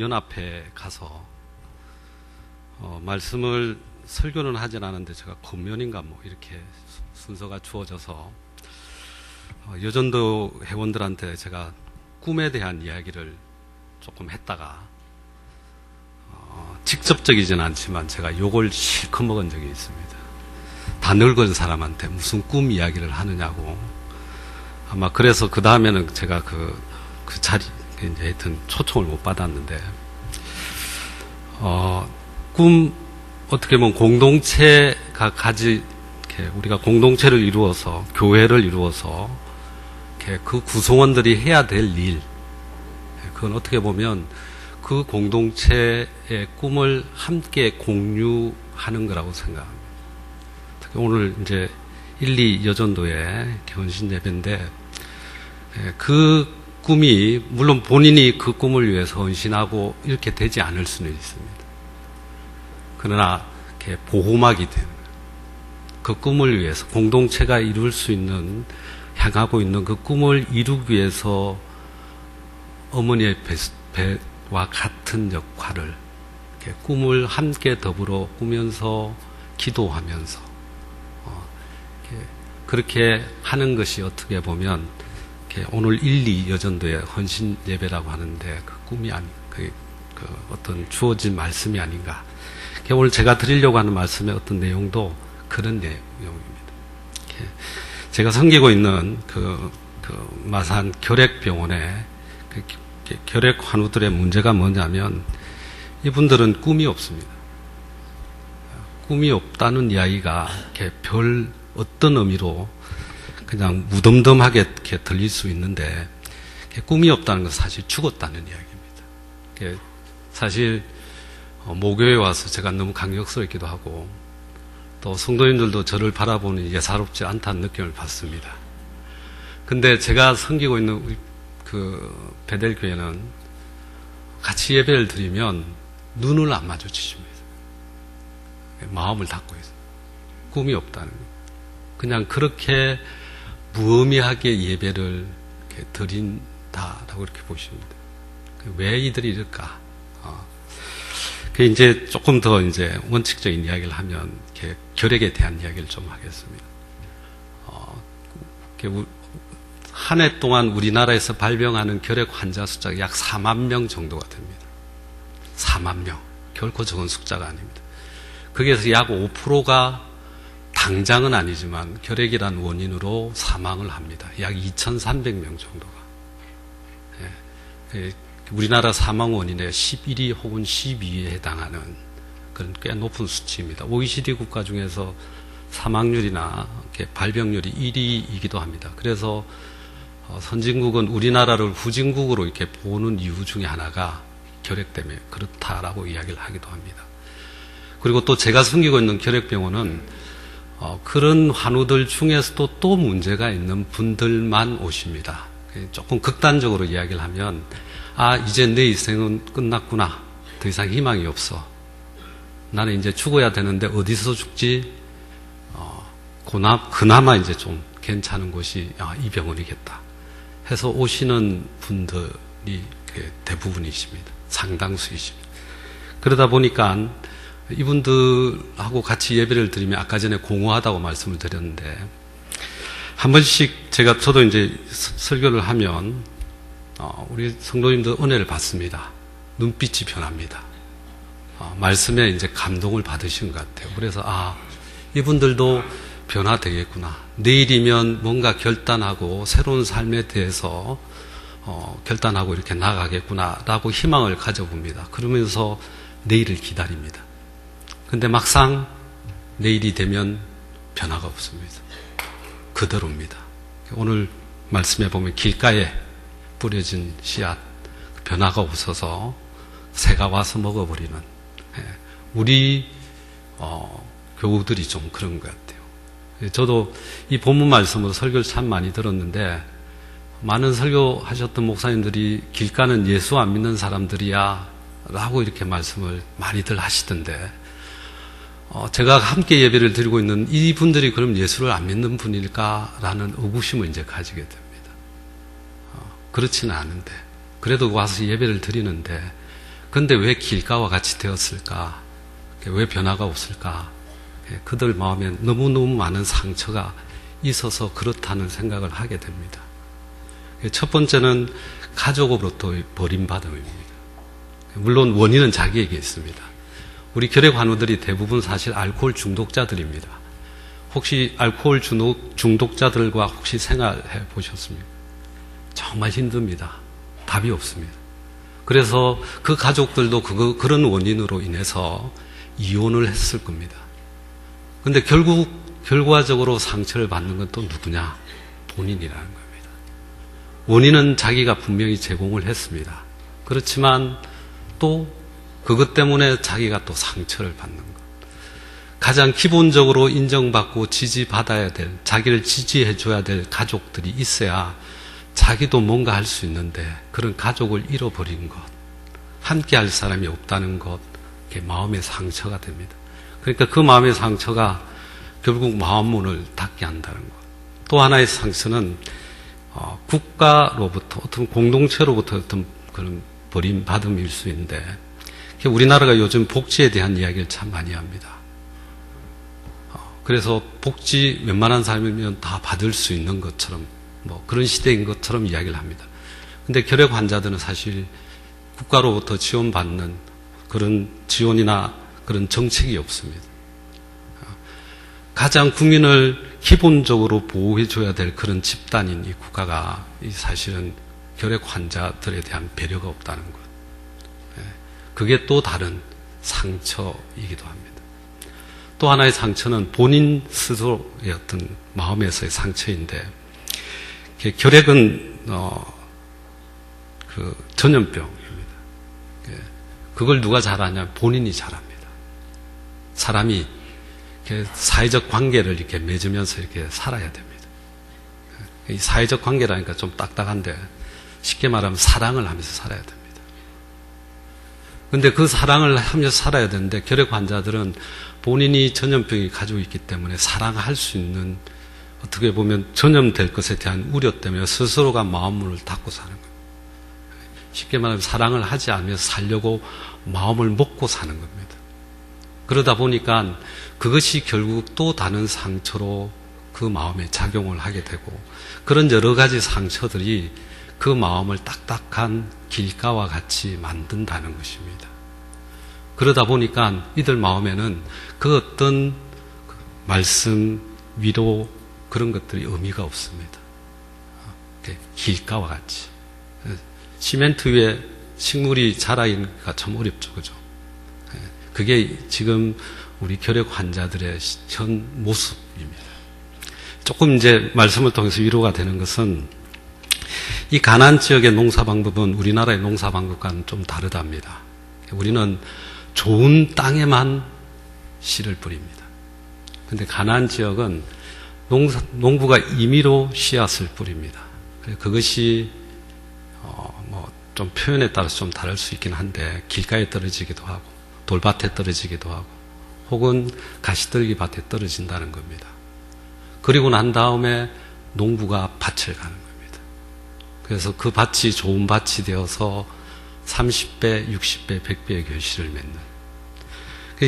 연합회에 가서 말씀을 설교는 하진 않았는데 제가 권면인가 뭐 이렇게 순서가 주어져서 여전도 회원들한테 제가 꿈에 대한 이야기를 조금 했다가 직접적이진 않지만 제가 욕을 실컷 먹은 적이 있습니다. 다 늙은 사람한테 무슨 꿈 이야기를 하느냐고. 아마 그래서 그 다음에는 제가 그 자리 이제 하여튼 초청을 못 받았는데 꿈 어떻게 보면 공동체가 우리가 공동체를 이루어서 교회를 이루어서 그 구성원들이 해야 될 일, 그건 어떻게 보면 그 공동체의 꿈을 함께 공유하는 거라고 생각합니다. 특히 오늘 이제 1, 2 여전도의 헌신 예배인데 그 꿈이 물론 본인이 그 꿈을 위해서 헌신하고 이렇게 되지 않을 수는 있습니다. 그러나 이렇게 보호막이 되는 그 꿈을 위해서 공동체가 이룰 수 있는 향하고 있는 그 꿈을 이루기 위해서 어머니의 배와 같은 역할을 꿈을 함께 더불어 꾸면서 기도하면서 그렇게 하는 것이 어떻게 보면 오늘 1, 2 여전도의 헌신 예배라고 하는데 그 꿈이 그 어떤 주어진 말씀이 아닌가. 오늘 제가 드리려고 하는 말씀의 어떤 내용도 그런 내용입니다. 제가 섬기고 있는 그 마산 결핵병원에 결핵 환우들의 문제가 뭐냐면 이분들은 꿈이 없습니다. 꿈이 없다는 이야기가 별 어떤 의미로 그냥 무덤덤하게 이렇게 들릴 수 있는데 꿈이 없다는 것은 사실 죽었다는 이야기입니다. 사실 모교에 와서 제가 너무 감격스럽기도 하고 또 성도님들도 저를 바라보는 예사롭지 않다는 느낌을 받습니다. 근데 제가 섬기고 있는 그 베델교회는 같이 예배를 드리면 눈을 안 마주치십니다. 마음을 닫고 있어요. 꿈이 없다는 거예요. 그냥 그렇게 무의미하게 예배를 이렇게 드린다라고 이렇게 보십니다. 왜 이들이 이럴까? 그 이제 조금 더 이제 원칙적인 이야기를 하면 이렇게 결핵에 대한 이야기를 좀 하겠습니다. 한 해 동안 우리나라에서 발병하는 결핵 환자 숫자가 약 4만 명 정도가 됩니다. 4만 명. 결코 적은 숫자가 아닙니다. 거기에서 약 5%가 당장은 아니지만 결핵이라는 원인으로 사망을 합니다. 약 2,300명 정도가. 우리나라 사망 원인의 11위 혹은 12위에 해당하는 그런 꽤 높은 수치입니다. OECD 국가 중에서 사망률이나 발병률이 1위이기도 합니다. 그래서 선진국은 우리나라를 후진국으로 이렇게 보는 이유 중에 하나가 결핵 때문에 그렇다라고 이야기를 하기도 합니다. 그리고 또 제가 섬기고 있는 결핵병원은 그런 환우들 중에서도 또 문제가 있는 분들만 오십니다. 조금 극단적으로 이야기를 하면 이제 내 인생은 끝났구나. 더 이상 희망이 없어. 나는 이제 죽어야 되는데 어디서 죽지? 그나마 이제 좀 괜찮은 곳이 이 병원이겠다 해서 오시는 분들이 대부분이십니다. 상당수이십니다. 그러다 보니까 이분들하고 같이 예배를 드리면 아까 전에 공허하다고 말씀을 드렸는데 한 번씩 저도 이제 설교를 하면 우리 성도님들 은혜를 받습니다. 눈빛이 변합니다. 말씀에 이제 감동을 받으신 것 같아요. 그래서 이분들도 변화되겠구나. 내일이면 뭔가 결단하고 새로운 삶에 대해서 결단하고 이렇게 나가겠구나라고 희망을 가져봅니다. 그러면서 내일을 기다립니다. 근데 막상 내일이 되면 변화가 없습니다. 그대로입니다. 오늘 말씀해 보면 길가에 뿌려진 씨앗, 변화가 없어서 새가 와서 먹어버리는 우리 교우들이 좀 그런 것 같아요. 저도 이 본문 말씀으로 설교를 참 많이 들었는데 많은 설교하셨던 목사님들이 길가는 예수 안 믿는 사람들이야 라고 이렇게 말씀을 많이들 하시던데 제가 함께 예배를 드리고 있는 이분들이 그럼 예수를 안 믿는 분일까라는 의구심을 이제 가지게 됩니다. 그렇지는 않은데 그래도 와서 예배를 드리는데 그런데 왜 길가와 같이 되었을까? 왜 변화가 없을까? 그들 마음에 너무너무 많은 상처가 있어서 그렇다는 생각을 하게 됩니다. 첫 번째는 가족으로부터의 버림받음입니다. 물론 원인은 자기에게 있습니다. 우리 결핵 환우들이 대부분 사실 알코올 중독자들입니다. 혹시 알코올 중독자들과 혹시 생활해 보셨습니까? 정말 힘듭니다. 답이 없습니다. 그래서 그 가족들도 그런 원인으로 인해서 이혼을 했을 겁니다. 근데 결과적으로 상처를 받는 건 또 누구냐? 본인이라는 겁니다. 원인은 자기가 분명히 제공을 했습니다. 그렇지만 또 그것 때문에 자기가 또 상처를 받는 것. 가장 기본적으로 인정받고 지지받아야 될, 자기를 지지해줘야 될 가족들이 있어야 자기도 뭔가 할 수 있는데 그런 가족을 잃어버린 것, 함께 할 사람이 없다는 것, 그게 마음의 상처가 됩니다. 그러니까 그 마음의 상처가 결국 마음문을 닫게 한다는 것. 또 하나의 상처는 국가로부터, 어떤 공동체로부터 어떤 그런 버림받음일 수 있는데, 우리나라가 요즘 복지에 대한 이야기를 참 많이 합니다. 그래서 복지 웬만한 사람이면 다 받을 수 있는 것처럼, 그런 시대인 것처럼 이야기를 합니다. 근데 결핵 환자들은 사실 국가로부터 지원받는 그런 지원이나 그런 정책이 없습니다. 가장 국민을 기본적으로 보호해줘야 될 그런 집단인 이 국가가 사실은 결핵 환자들에 대한 배려가 없다는 것. 그게 또 다른 상처이기도 합니다. 또 하나의 상처는 본인 스스로의 어떤 마음에서의 상처인데, 결핵은 그 전염병입니다. 그걸 누가 잘 아냐? 본인이 잘 압니다. 사람이 사회적 관계를 이렇게 맺으면서 이렇게 살아야 됩니다. 이 사회적 관계라니까 좀 딱딱한데 쉽게 말하면 사랑을 하면서 살아야 됩니다. 근데 그 사랑을 하면서 살아야 되는데 결핵 환자들은 본인이 전염병이 가지고 있기 때문에 사랑할 수 있는, 어떻게 보면 전염될 것에 대한 우려 때문에 스스로가 마음문을 닫고 사는 거예요. 쉽게 말하면 사랑을 하지 않으면서 살려고 마음을 먹고 사는 겁니다. 그러다 보니까 그것이 결국 또 다른 상처로 그 마음에 작용을 하게 되고, 그런 여러 가지 상처들이 그 마음을 딱딱한 길가와 같이 만든다는 것입니다. 그러다 보니까 이들 마음에는 그 어떤 말씀, 위로, 그런 것들이 의미가 없습니다. 길가와 같이. 시멘트 위에 식물이 자라기가 참 어렵죠, 그죠? 그게 지금 우리 결핵 환자들의 현 모습입니다. 조금 이제 말씀을 통해서 위로가 되는 것은, 이 가나안 지역의 농사 방법은 우리나라의 농사 방법과는 좀 다르답니다. 우리는 좋은 땅에만 씨를 뿌립니다. 근데 가나안 지역은 농부가 임의로 씨앗을 뿌립니다. 그것이 좀 표현에 따라서 좀 다를 수 있긴 한데, 길가에 떨어지기도 하고 돌밭에 떨어지기도 하고 혹은 가시떨기 밭에 떨어진다는 겁니다. 그리고 난 다음에 농부가 밭을 가는 겁니다. 그래서 그 밭이 좋은 밭이 되어서 30배, 60배, 100배의 결실을 맺는.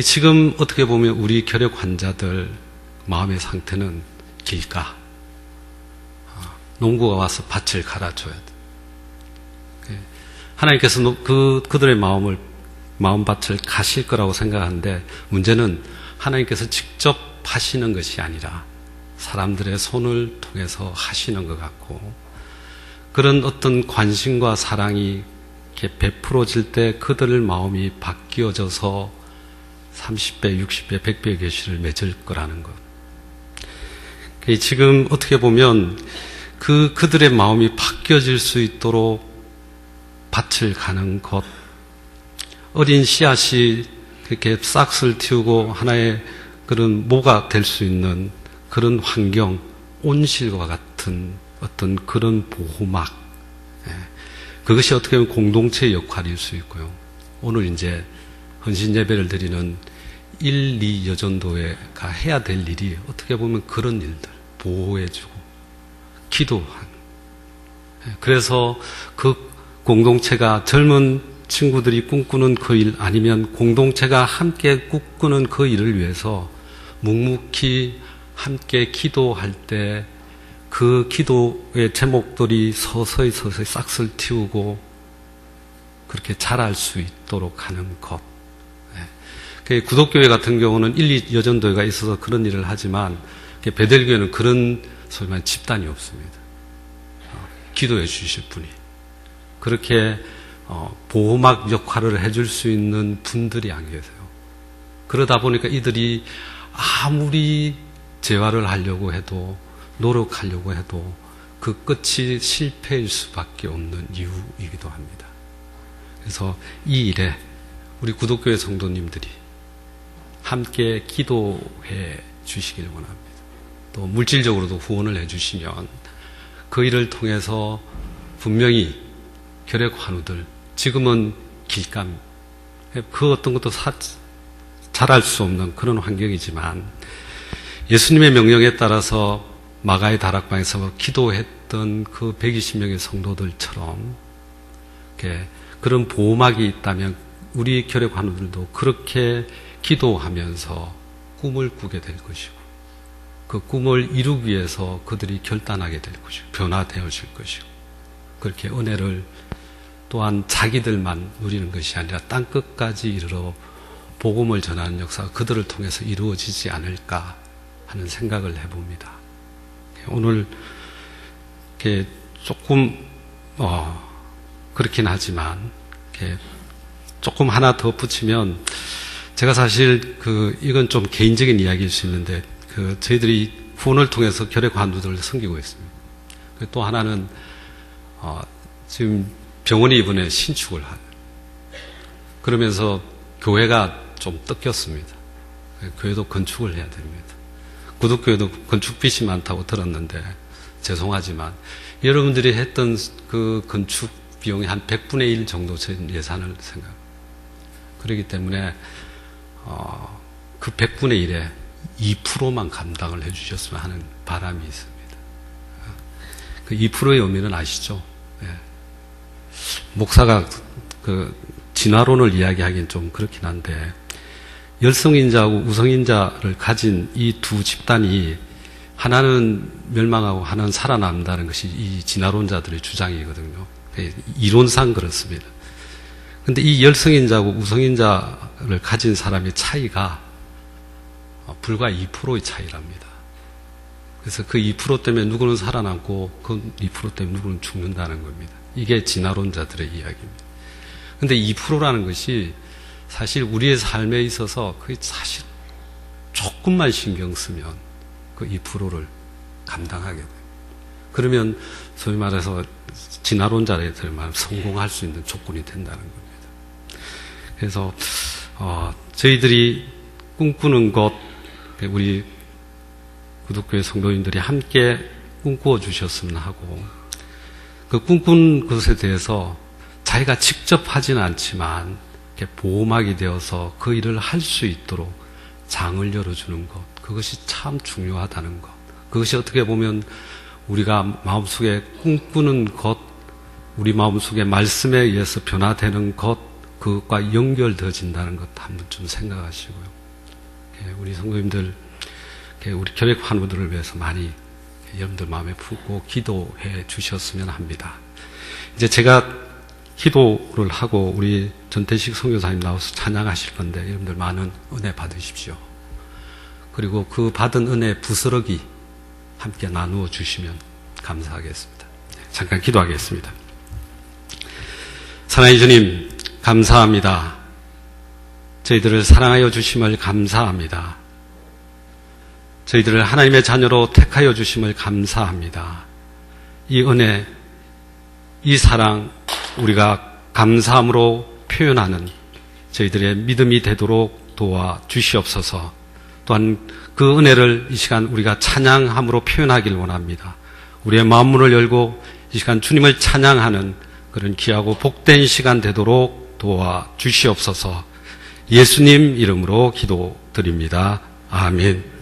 지금 어떻게 보면 우리 결핵 환자들 마음의 상태는 길가. 농부가 와서 밭을 갈아줘야 돼. 하나님께서 그들의 마음밭을 가실 거라고 생각하는데, 문제는 하나님께서 직접 하시는 것이 아니라 사람들의 손을 통해서 하시는 것 같고, 그런 어떤 관심과 사랑이 이렇게 베풀어질 때 그들의 마음이 바뀌어져서 30배, 60배, 100배의 결실을 맺을 거라는 것. 지금 어떻게 보면 그들의 마음이 바뀌어질 수 있도록 밭을 가는 것, 어린 씨앗이 그렇게 싹을 틔우고 하나의 그런 모가 될 수 있는 그런 환경, 온실과 같은 어떤 그런 보호막, 그것이 어떻게 보면 공동체의 역할일 수 있고요. 오늘 이제 헌신 예배를 드리는 1, 2 여전도회가 해야 될 일이 어떻게 보면 그런 일들, 보호해주고 기도하는. 그래서 그 공동체가 젊은 친구들이 꿈꾸는 그 일 아니면 공동체가 함께 꿈꾸는 그 일을 위해서 묵묵히 함께 기도할 때 그 기도의 제목들이 서서히 싹을 틔우고 그렇게 자랄 수 있도록 하는 것. 구독교회 같은 경우는 1, 2 여전도회가 있어서 그런 일을 하지만 베델교회는 그런 소위 말하는 집단이 없습니다. 기도해 주실 분이. 그렇게 보호막 역할을 해줄 수 있는 분들이 안 계세요. 그러다 보니까 이들이 아무리 재활을 하려고 해도 노력하려고 해도 그 끝이 실패일 수밖에 없는 이유이기도 합니다. 그래서 이 일에 우리 구독교회 성도님들이 함께 기도해 주시길 원합니다. 또 물질적으로도 후원을 해 주시면 그 일을 통해서 분명히 결핵 환우들, 지금은 길감, 그 어떤 것도 잘할 수 없는 그런 환경이지만 예수님의 명령에 따라서 마가의 다락방에서 기도했던 그 120명의 성도들처럼 그런 보호막이 있다면 우리 결핵 환우들도 그렇게 기도하면서 꿈을 꾸게 될 것이고 그 꿈을 이루기 위해서 그들이 결단하게 될 것이고 변화되어질 것이고 그렇게 은혜를 또한 자기들만 누리는 것이 아니라 땅끝까지 이르러 복음을 전하는 역사가 그들을 통해서 이루어지지 않을까 하는 생각을 해봅니다. 오늘 조금 그렇긴 하지만 조금 하나 더 붙이면 제가 사실 이건 좀 개인적인 이야기일 수 있는데 저희들이 후원을 통해서 결핵 환우들을 섬기고 있습니다. 또 하나는 지금 병원이 이번에 신축을 하요. 그러면서 교회가 좀 뜯겼습니다. 교회도 건축을 해야 됩니다. 구독교회도 건축 빚이 많다고 들었는데 죄송하지만 여러분들이 했던 그 건축 비용이 한 100분의 1 정도 저희 예산을 생각합니다. 그렇기 때문에 그 100분의 1에 2%만 감당을 해주셨으면 하는 바람이 있습니다. 그 2%의 의미는 아시죠? 네. 목사가 진화론을 이야기하기는 좀 그렇긴 한데 열성인자하고 우성인자를 가진 이 두 집단이 하나는 멸망하고 하나는 살아남는다는 것이 이 진화론자들의 주장이거든요. 이론상 그렇습니다. 그런데 이 열성인자하고 우성인자를 가진 사람의 차이가 불과 2%의 차이랍니다. 그래서 그 2% 때문에 누구는 살아남고 그 2% 때문에 누구는 죽는다는 겁니다. 이게 진화론자들의 이야기입니다. 그런데 2%라는 것이 사실 우리의 삶에 있어서 그게 사실 조금만 신경 쓰면 그 2%를 감당하게 돼요. 그러면 소위 말해서 진화론자들 말하면 성공할 수 있는 조건이 된다는 겁니다. 그래서 저희들이 꿈꾸는 것, 우리 구독교회 성도님들이 함께 꿈꾸어 주셨으면 하고 그 꿈꾼 것에 대해서 자기가 직접 하지는 않지만 보호막이 되어서 그 일을 할 수 있도록 장을 열어주는 것, 그것이 참 중요하다는 것. 그것이 어떻게 보면 우리가 마음속에 꿈꾸는 것, 우리 마음속에 말씀에 의해서 변화되는 것, 그것과 연결되어진다는 것 한번 좀 생각하시고요. 우리 성도님들, 우리 결핵 환우들을 위해서 많이 여러분들 마음에 품고 기도해 주셨으면 합니다. 이제 제가 기도를 하고 우리 전태식 선교사님 나와서 찬양하실 건데 여러분들 많은 은혜 받으십시오. 그리고 그 받은 은혜 부스러기 함께 나누어 주시면 감사하겠습니다. 잠깐 기도하겠습니다. 사랑하는 주님 감사합니다. 저희들을 사랑하여 주심을 감사합니다. 저희들을 하나님의 자녀로 택하여 주심을 감사합니다. 이 은혜, 이 사랑 우리가 감사함으로 표현하는 저희들의 믿음이 되도록 도와 주시옵소서. 또한 그 은혜를 이 시간 우리가 찬양함으로 표현하길 원합니다. 우리의 마음문을 열고 이 시간 주님을 찬양하는 그런 귀하고 복된 시간 되도록 도와 주시옵소서. 예수님 이름으로 기도드립니다. 아멘.